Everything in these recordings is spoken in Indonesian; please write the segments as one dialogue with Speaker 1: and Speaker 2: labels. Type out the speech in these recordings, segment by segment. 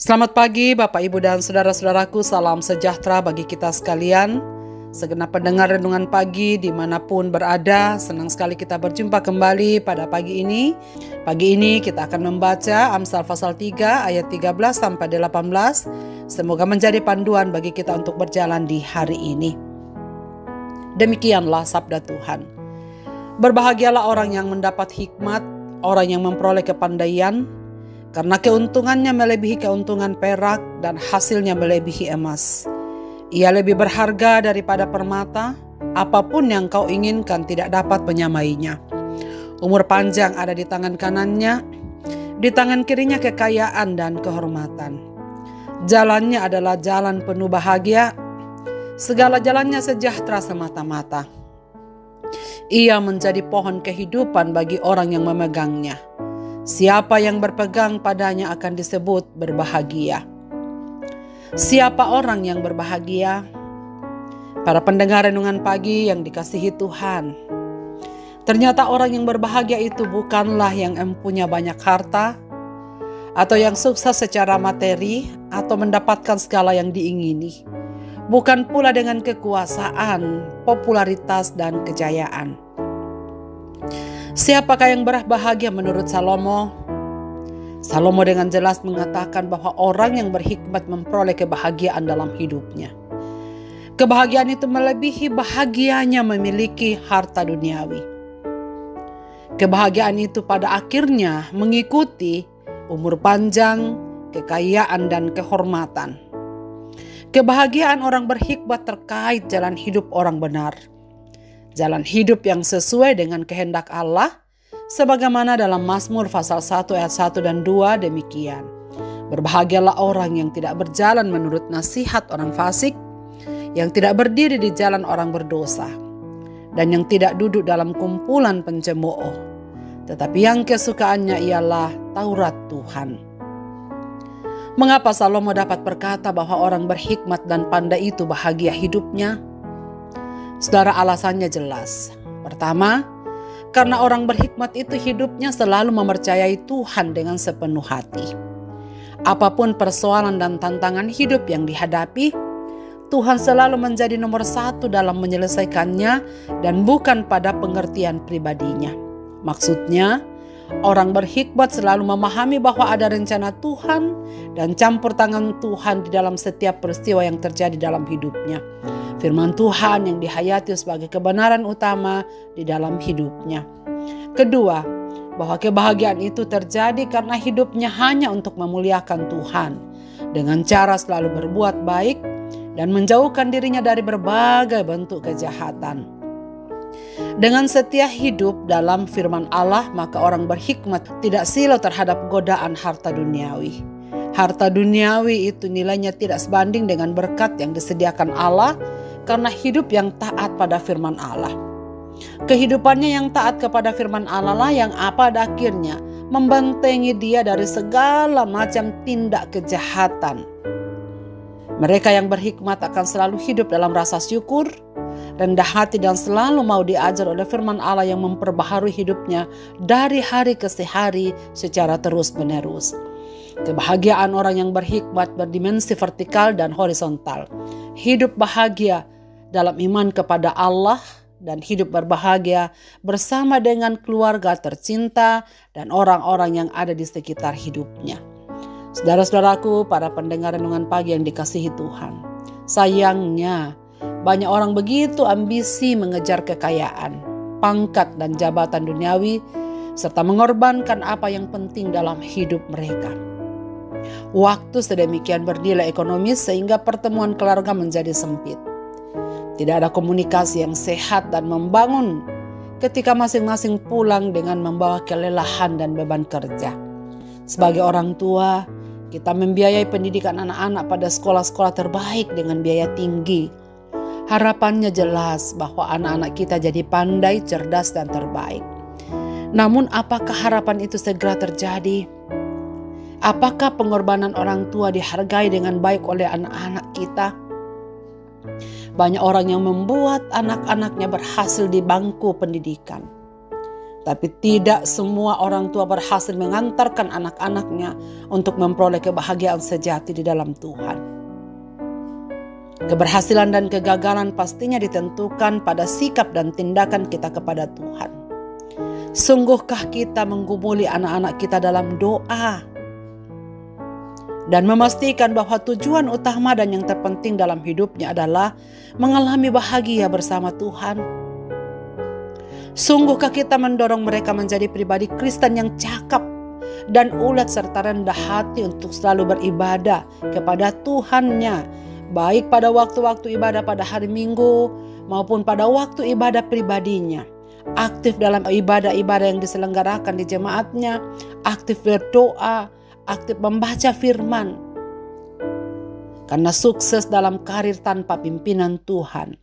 Speaker 1: Selamat pagi Bapak Ibu dan saudara-saudaraku, salam sejahtera bagi kita sekalian. Segenap pendengar renungan pagi dimanapun berada, senang sekali kita berjumpa kembali pada pagi ini. Pagi ini kita akan membaca Amsal pasal 3 ayat 13 sampai 18. Semoga menjadi panduan bagi kita untuk berjalan di hari ini. Demikianlah sabda Tuhan. Berbahagialah orang yang mendapat hikmat, orang yang memperoleh kepandaian, karena keuntungannya melebihi keuntungan perak dan hasilnya melebihi emas. Ia lebih berharga daripada permata, apapun yang kau inginkan tidak dapat menyamainya. Umur panjang ada di tangan kanannya, di tangan kirinya kekayaan dan kehormatan. Jalannya adalah jalan penuh bahagia, segala jalannya sejahtera semata-mata. Ia menjadi pohon kehidupan bagi orang yang memegangnya. Siapa yang berpegang padanya akan disebut berbahagia. Siapa orang yang berbahagia? Para pendengar renungan pagi yang dikasihi Tuhan, ternyata orang yang berbahagia itu bukanlah yang mempunyai banyak harta, atau yang sukses secara materi, atau mendapatkan segala yang diingini. Bukan pula dengan kekuasaan, popularitas, dan kejayaan. Siapakah yang berbahagia menurut Salomo? Salomo dengan jelas mengatakan bahwa orang yang berhikmat memperoleh kebahagiaan dalam hidupnya. Kebahagiaan itu melebihi bahagianya memiliki harta duniawi. Kebahagiaan itu pada akhirnya mengikuti umur panjang, kekayaan, dan kehormatan. Kebahagiaan orang berhikmat terkait jalan hidup orang benar. Jalan hidup yang sesuai dengan kehendak Allah, sebagaimana dalam Mazmur pasal 1 ayat 1 dan 2 demikian. Berbahagialah orang yang tidak berjalan menurut nasihat orang fasik, yang tidak berdiri di jalan orang berdosa, dan yang tidak duduk dalam kumpulan pencemooh, tetapi yang kesukaannya ialah Taurat Tuhan. Mengapa Salomo dapat berkata bahwa orang berhikmat dan pandai itu bahagia hidupnya? Saudara, alasannya jelas. Pertama, karena orang berhikmat itu hidupnya selalu mempercayai Tuhan dengan sepenuh hati. Apapun persoalan dan tantangan hidup yang dihadapi, Tuhan selalu menjadi nomor satu dalam menyelesaikannya dan bukan pada pengertian pribadinya. Maksudnya, orang berhikmat selalu memahami bahwa ada rencana Tuhan dan campur tangan Tuhan di dalam setiap peristiwa yang terjadi dalam hidupnya. Firman Tuhan yang dihayati sebagai kebenaran utama di dalam hidupnya. Kedua, bahwa kebahagiaan itu terjadi karena hidupnya hanya untuk memuliakan Tuhan dengan cara selalu berbuat baik dan menjauhkan dirinya dari berbagai bentuk kejahatan. Dengan setia hidup dalam firman Allah, maka orang berhikmat tidak silau terhadap godaan harta duniawi. Harta duniawi itu nilainya tidak sebanding dengan berkat yang disediakan Allah karena hidup yang taat pada firman Allah. Kehidupannya yang taat kepada firman Allah lah yang pada akhirnya membentengi dia dari segala macam tindak kejahatan. Mereka yang berhikmat akan selalu hidup dalam rasa syukur, rendah hati, dan selalu mau diajar oleh firman Allah yang memperbaharui hidupnya dari hari ke hari secara terus-menerus. Kebahagiaan orang yang berhikmat berdimensi vertikal dan horizontal. Hidup bahagia dalam iman kepada Allah dan hidup berbahagia bersama dengan keluarga tercinta dan orang-orang yang ada di sekitar hidupnya. Saudara-saudaraku, para pendengar renungan pagi yang dikasihi Tuhan, sayangnya banyak orang begitu ambisi mengejar kekayaan, pangkat, dan jabatan duniawi, serta mengorbankan apa yang penting dalam hidup mereka. Waktu sedemikian bernilai ekonomis sehingga pertemuan keluarga menjadi sempit. Tidak ada komunikasi yang sehat dan membangun ketika masing-masing pulang dengan membawa kelelahan dan beban kerja. Sebagai orang tua, kita membiayai pendidikan anak-anak pada sekolah-sekolah terbaik dengan biaya tinggi. Harapannya jelas bahwa anak-anak kita jadi pandai, cerdas, dan terbaik. Namun apakah harapan itu segera terjadi? Apakah pengorbanan orang tua dihargai dengan baik oleh anak-anak kita? Banyak orang yang membuat anak-anaknya berhasil di bangku pendidikan. Tapi tidak semua orang tua berhasil mengantarkan anak-anaknya untuk memperoleh kebahagiaan sejati di dalam Tuhan. Keberhasilan dan kegagalan pastinya ditentukan pada sikap dan tindakan kita kepada Tuhan. Sungguhkah kita menggumuli anak-anak kita dalam doa dan memastikan bahwa tujuan utama dan yang terpenting dalam hidupnya adalah mengalami bahagia bersama Tuhan? Sungguhkah kita mendorong mereka menjadi pribadi Kristen yang cakap dan ulet serta rendah hati untuk selalu beribadah kepada Tuhannya, baik pada waktu-waktu ibadah pada hari Minggu maupun pada waktu ibadah pribadinya, aktif dalam ibadah-ibadah yang diselenggarakan di jemaatnya, aktif berdoa, aktif membaca firman. Karena sukses dalam karir tanpa pimpinan Tuhan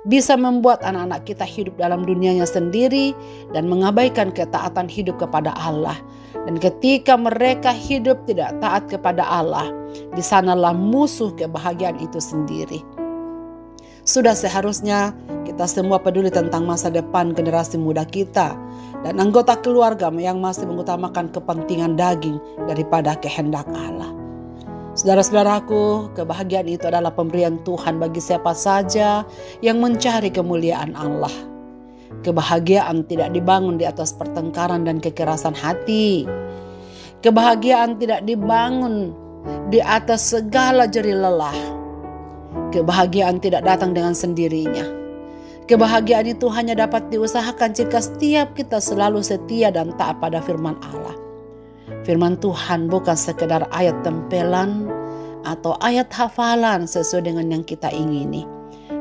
Speaker 1: bisa membuat anak-anak kita hidup dalam dunianya sendiri dan mengabaikan ketaatan hidup kepada Allah. Dan ketika mereka hidup tidak taat kepada Allah, di sanalah musuh kebahagiaan itu sendiri. Sudah seharusnya kita semua peduli tentang masa depan generasi muda kita dan anggota keluarga yang masih mengutamakan kepentingan daging daripada kehendak Allah. Saudara-saudaraku, kebahagiaan itu adalah pemberian Tuhan bagi siapa saja yang mencari kemuliaan Allah. Kebahagiaan tidak dibangun di atas pertengkaran dan kekerasan hati. Kebahagiaan tidak dibangun di atas segala jerih lelah. Kebahagiaan tidak datang dengan sendirinya. Kebahagiaan itu hanya dapat diusahakan jika setiap kita selalu setia dan taat pada firman Allah. Firman Tuhan bukan sekedar ayat tempelan atau ayat hafalan sesuai dengan yang kita ingini.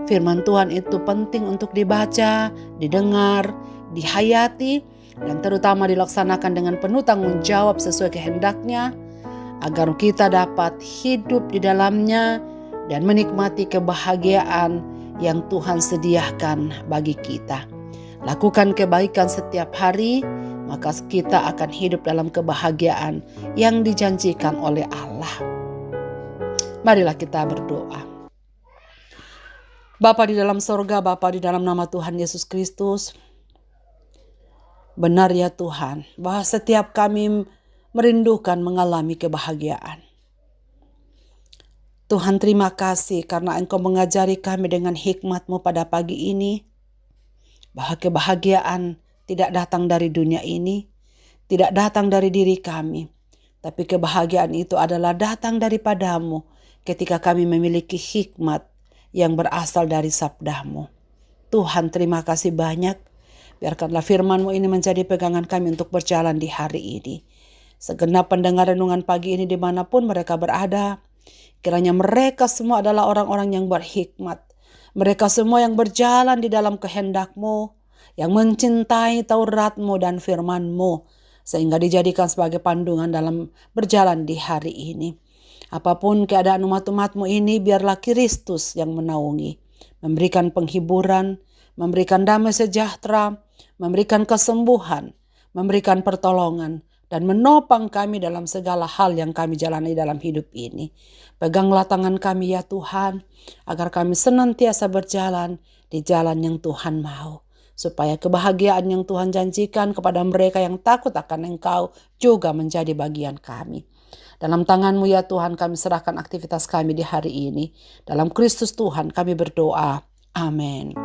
Speaker 1: Firman Tuhan itu penting untuk dibaca, didengar, dihayati, dan terutama dilaksanakan dengan penuh tanggung jawab sesuai kehendaknya, agar kita dapat hidup di dalamnya dan menikmati kebahagiaan yang Tuhan sediakan bagi kita. Lakukan kebaikan setiap hari, maka kita akan hidup dalam kebahagiaan yang dijanjikan oleh Allah. Marilah kita berdoa. Bapa di dalam sorga, Bapa di dalam nama Tuhan Yesus Kristus, benar ya Tuhan, bahwa setiap kami merindukan mengalami kebahagiaan. Tuhan, terima kasih karena Engkau mengajari kami dengan hikmat-Mu pada pagi ini, bahwa kebahagiaan tidak datang dari dunia ini, tidak datang dari diri kami, tapi kebahagiaan itu adalah datang daripada-Mu ketika kami memiliki hikmat yang berasal dari sabda-Mu. Tuhan, terima kasih banyak. Biarkanlah firman-Mu ini menjadi pegangan kami untuk berjalan di hari ini. Segenap pendengar renungan pagi ini dimanapun mereka berada, kiranya mereka semua adalah orang-orang yang berhikmat. Mereka semua yang berjalan di dalam kehendak-Mu, yang mencintai Taurat-Mu dan firman-Mu, sehingga dijadikan sebagai panduan dalam berjalan di hari ini. Apapun keadaan umat-umat-Mu ini, biarlah Kristus yang menaungi, memberikan penghiburan, memberikan damai sejahtera, memberikan kesembuhan, memberikan pertolongan, dan menopang kami dalam segala hal yang kami jalani dalam hidup ini. Peganglah tangan kami ya Tuhan, agar kami senantiasa berjalan di jalan yang Tuhan mau, supaya kebahagiaan yang Tuhan janjikan kepada mereka yang takut akan Engkau juga menjadi bagian kami. Dalam tangan-Mu ya Tuhan kami serahkan aktivitas kami di hari ini. Dalam Kristus Tuhan kami berdoa. Amin.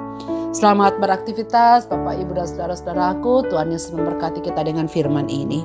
Speaker 1: Selamat beraktivitas Bapak, Ibu, dan saudara-saudaraku. Tuhan Yesus memberkati kita dengan firman ini.